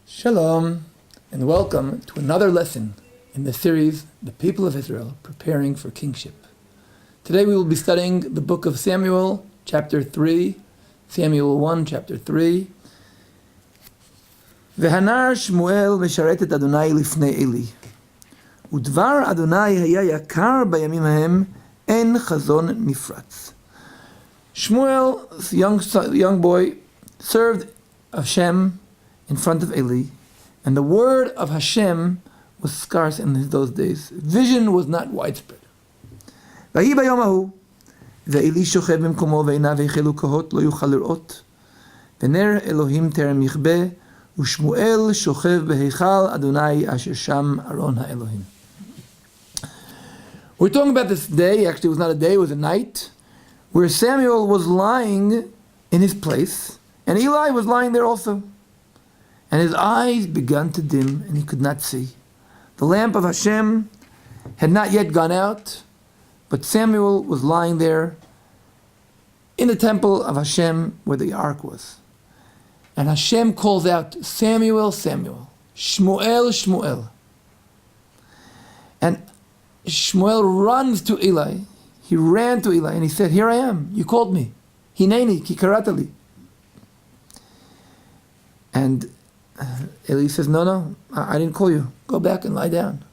Shalom, and welcome to another lesson in the series, The People of Israel Preparing for Kingship. Today we will be studying the book of Samuel, chapter 3, Samuel 1, chapter 3. והנער שמואל משרת את אדוני לפני עלי. ודבר אדוני היה יקר בימים ההם, אין חזון נפרץ. Shmuel, young boy, served Hashem in front of Eli, and the word of Hashem was scarce in those days. Vision was not widespread. ויהי ביום ההוא, ואלי שוכב במקומו ועיניו החלו כהות לא יוכל לראות, ונר אלוהים טרם יכבה, ושמואל שוכב בהיכל אדוני אשר שם ארון האלוהים. We're talking about this day, actually it was not a day, it was a night, where Samuel was lying in his place, and Eli was lying there also. And his eyes began to dim, and he could not see. The lamp of Hashem had not yet gone out, but Samuel was lying there in the temple of Hashem where the ark was. And Hashem calls out, Samuel, Samuel, Shmuel, Shmuel. And Shmuel runs to Eli. He ran to Eli and he said, here I am, you called me. Hineni, ki karatali. And Eli says, no, I didn't call you. Go back and lie down.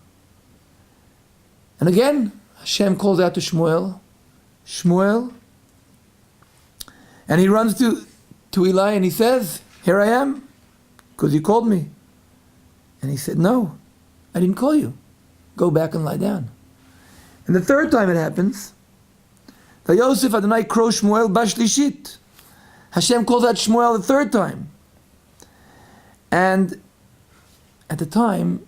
And again, Hashem calls out to Shmuel, Shmuel. And he runs to Eli and he says, here I am, because you called me. And he said, no, I didn't call you. Go back and lie down. And the third time it happens, Vayosef Adonai kro Shmuel bashlishit. Hashem calls out Shmuel the third time. And at the time,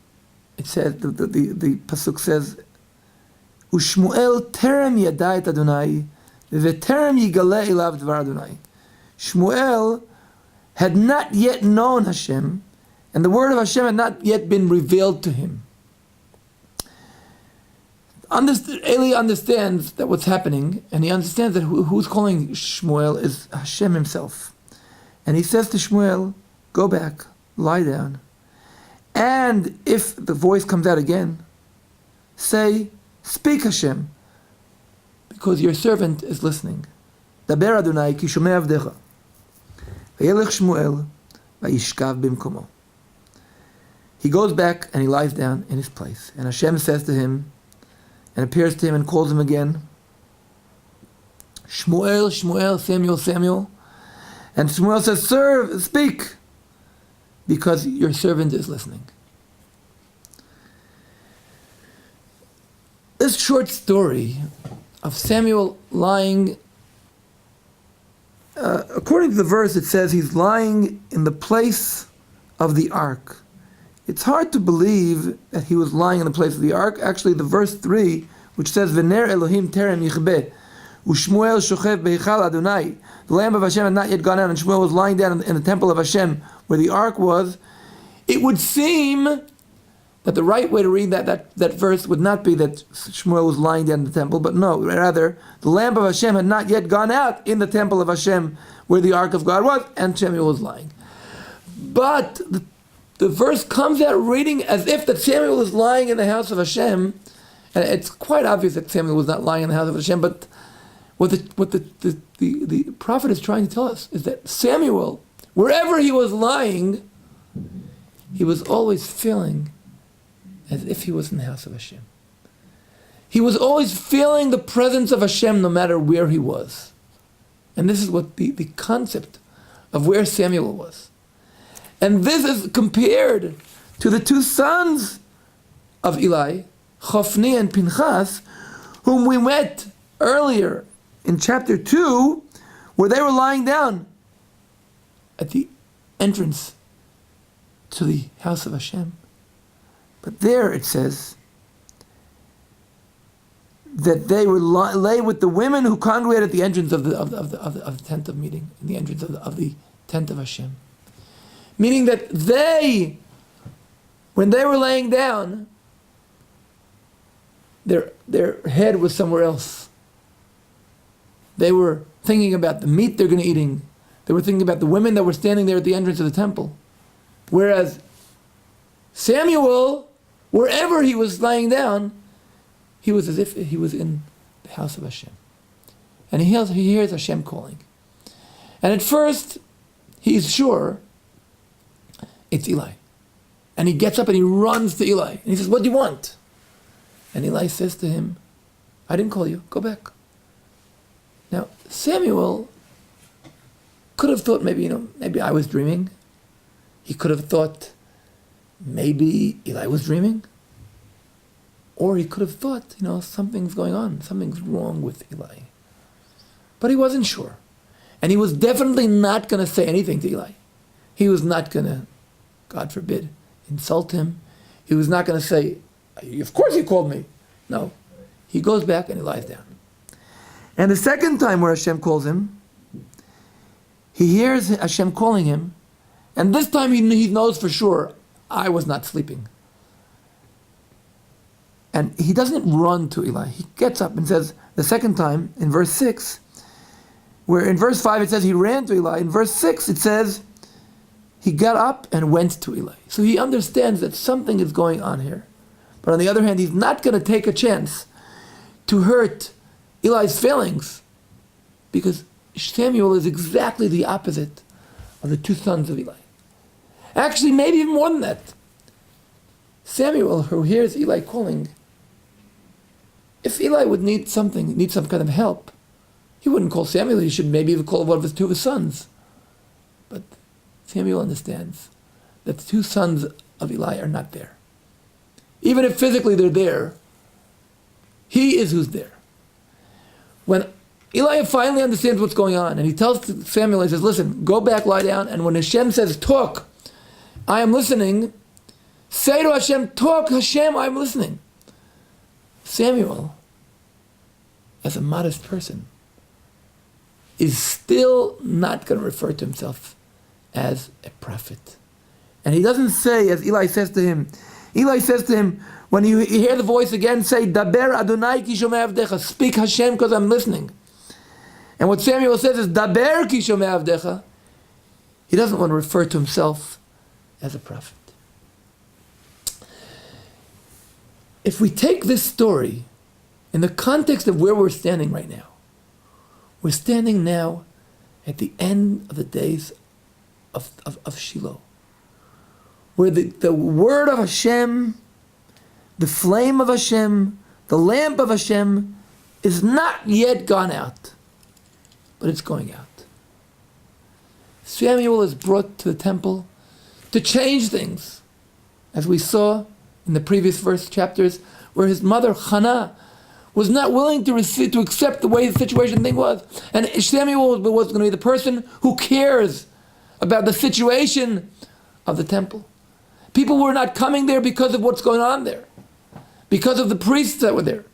it says, the pasuk says, Ushmuel terem yada et Adonai, veterem yigale elav dvar Adonai. Shmuel had not yet known Hashem, and the word of Hashem had not yet been revealed to him. Eli understands that what's happening, and he understands that who's calling Shmuel is Hashem himself. And he says to Shmuel, go back, lie down, and if the voice comes out again, say, speak Hashem, because your servant is listening. Daber Adonai ki shomei avdecha. Vayelech Shmuel vayishkav bimkomo. He goes back and he lies down in his place, and Hashem says to him, and appears to him and calls him again, Shmuel, Shmuel, Samuel, Samuel. And Shmuel says, speak, because your servant is listening. This short story of Samuel lying, according to the verse, it says he's lying in the place of the ark. It's hard to believe that he was lying in the place of the ark. Actually, the verse 3, which says, V'ner Elohim terem yichbeh, u'Shmuel shochev behichal Adonai. The lamp of Hashem had not yet gone out, and Shmuel was lying down in the temple of Hashem, where the ark was. It would seem that the right way to read that verse would not be that Shmuel was lying down in the temple, but no, rather, the lamp of Hashem had not yet gone out in the temple of Hashem, where the ark of God was, and Samuel was lying. But the verse comes out reading as if that Samuel was lying in the house of Hashem, and it's quite obvious that Samuel was not lying in the house of Hashem, but what the prophet is trying to tell us is that Samuel, wherever he was lying, he was always feeling as if he was in the house of Hashem. He was always feeling the presence of Hashem no matter where he was. And this is what the concept of where Samuel was. And this is compared to the two sons of Eli, Chofni and Pinchas, whom we met earlier in chapter 2, where they were lying down at the entrance to the house of Hashem. But there it says that they were lay with the women who congregated at the entrance of the tent of meeting, in the entrance of the tent of Hashem. Meaning that they, when they were laying down, their head was somewhere else. They were thinking about the meat they're going to eating. They were thinking about the women that were standing there at the entrance of the temple. Whereas Samuel, wherever he was lying down, he was as if he was in the house of Hashem. And he hears Hashem calling. And at first, he's sure it's Eli. And he gets up and he runs to Eli. And he says, what do you want? And Eli says to him, I didn't call you, go back. Now, Samuel could have thought maybe I was dreaming. He could have thought maybe Eli was dreaming. Or he could have thought, something's going on, something's wrong with Eli. But he wasn't sure. And he was definitely not going to say anything to Eli. He was not going to, God forbid, insult him. He was not going to say, of course you called me. No. He goes back and he lies down. And the second time where Hashem calls him, he hears Hashem calling him, and this time he knows for sure, I was not sleeping. And he doesn't run to Eli. He gets up and says, the second time, in verse 6, where in verse 5 it says he ran to Eli, in verse 6 it says he got up and went to Eli. So he understands that something is going on here. But on the other hand, he's not going to take a chance to hurt Eli's feelings, because Samuel is exactly the opposite of the two sons of Eli. Actually, maybe even more than that. Samuel, who hears Eli calling, if Eli would need some kind of help, he wouldn't call Samuel. He should maybe even call one of two of his sons. But Samuel understands that the two sons of Eli are not there. Even if physically they're there, he is who's there. When Eli finally understands what's going on, and he tells Samuel, he says, listen, go back, lie down, and when Hashem says, talk, I am listening, say to Hashem, talk, Hashem, I am listening. Samuel, as a modest person, is still not going to refer to himself as a prophet. And he doesn't say, as Eli says to him, when you hear the voice again, say, Daber Adonai ki shomei avdecha, speak Hashem because I'm listening. And what Samuel says is, Daber ki shomei avdecha. He doesn't want to refer to himself as a prophet. If we take this story in the context of where we're standing right now, we're standing now at the end of the days of Shiloh, where the word of Hashem, the flame of Hashem, the lamp of Hashem is not yet gone out, but it's going out. Samuel is brought to the temple to change things, as we saw in the previous chapters, where his mother Hannah was not willing to accept the way the situation thing was. And Samuel was going to be the person who cares about the situation of the temple. People were not coming there because of what's going on there, because of the priests that were there.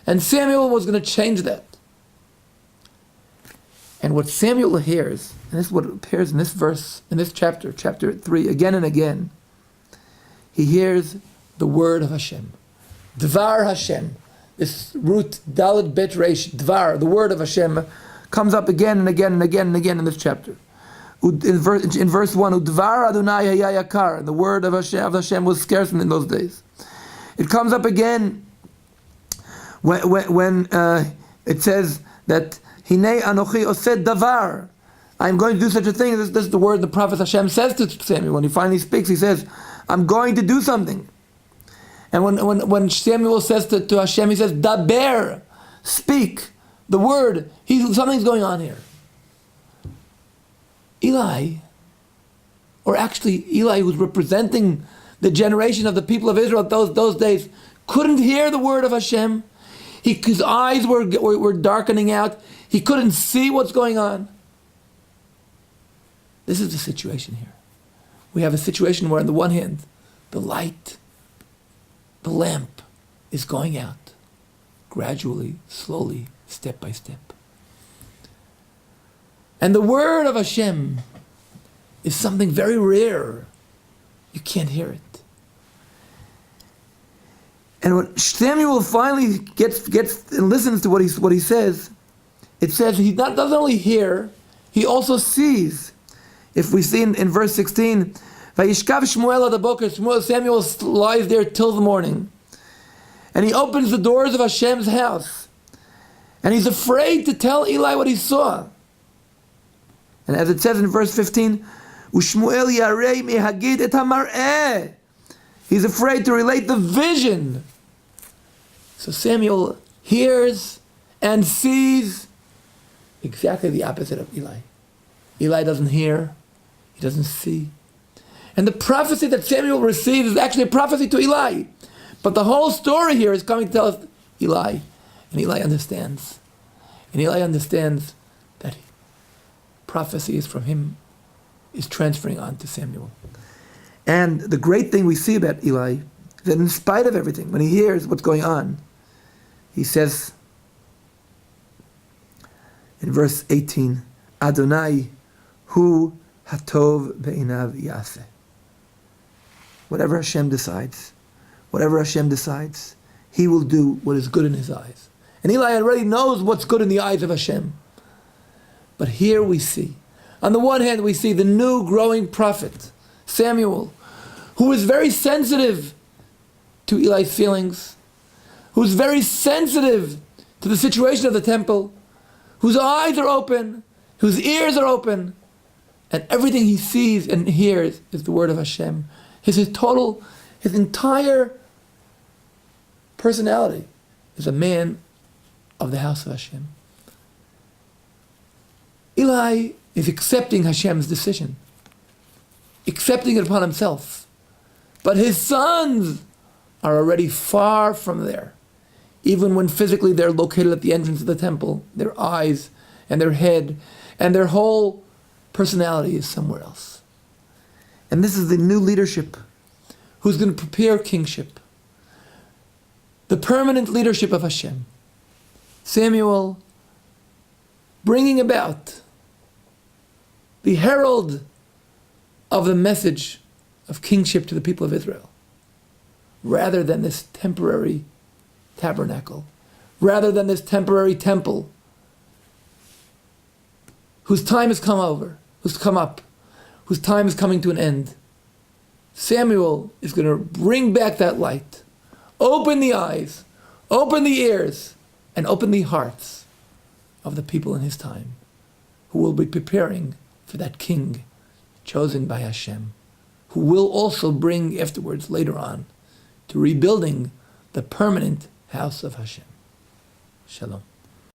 And Samuel was going to change that. And what Samuel hears, and this is what appears in this verse, in this chapter 3, again and again, he hears the word of Hashem. Dvar Hashem. This root, Dalet Bet Reish, Dvar, the word of Hashem, comes up again and again and again and again in this chapter. In verse 1, Udvar Adonai Haya Yakar, the word of Hashem was scarce in those days. It comes up again when it says that Hinei Anochi Osed Davar, I'm going to do such a thing. This is the word the prophet Hashem says to Samuel. When he finally speaks, he says, I'm going to do something. And when Samuel says to Hashem, he says, Daber, speak, the word, something's going on here. Eli, who's representing the generation of the people of Israel at those days, couldn't hear the word of Hashem. His eyes were darkening out. He couldn't see what's going on. This is the situation here. We have a situation where on the one hand, the light, the lamp is going out, gradually, slowly, step by step. And the word of Hashem is something very rare. You can't hear it. And when Samuel finally gets and listens to what he says, it says he doesn't only hear, he also sees. If we see in verse 16, Vayishkav Shmuel adaboker. Samuel lies there till the morning. And he opens the doors of Hashem's house. And he's afraid to tell Eli what he saw. And as it says in verse 15, Ushmuel yarei mehagid et hamar'eh. He's afraid to relate the vision. So Samuel hears and sees exactly the opposite of Eli. Eli doesn't hear, he doesn't see. And the prophecy that Samuel receives is actually a prophecy to Eli. But the whole story here is coming to tell us Eli. And Eli understands. And Eli understands that prophecy is from him, is transferring on to Samuel. And the great thing we see about Eli is that in spite of everything, when he hears what's going on, he says in verse 18, Adonai hu hatov be'inav yaseh. Whatever Hashem decides, he will do what is good in his eyes. And Eli already knows what's good in the eyes of Hashem. But here we see, on the one hand, we see the new growing prophet, Samuel, who is very sensitive to Eli's feelings, who's very sensitive to the situation of the temple, whose eyes are open, whose ears are open, and everything he sees and hears is the word of Hashem. His entire personality is a man of the house of Hashem. Eli is accepting Hashem's decision, accepting it upon himself. But his sons are already far from there. Even when physically they're located at the entrance of the temple, their eyes and their head and their whole personality is somewhere else. And this is the new leadership who's going to prepare kingship. The permanent leadership of Hashem. Samuel bringing about the herald of the message of kingship to the people of Israel, rather than this temporary tabernacle, rather than this temporary temple, whose time has come up, whose time is coming to an end. Samuel is going to bring back that light, open the eyes, open the ears, and open the hearts of the people in his time, who will be preparing for that king chosen by Hashem, who will also bring afterwards, later on, to rebuilding the permanent house of Hashem. Shalom.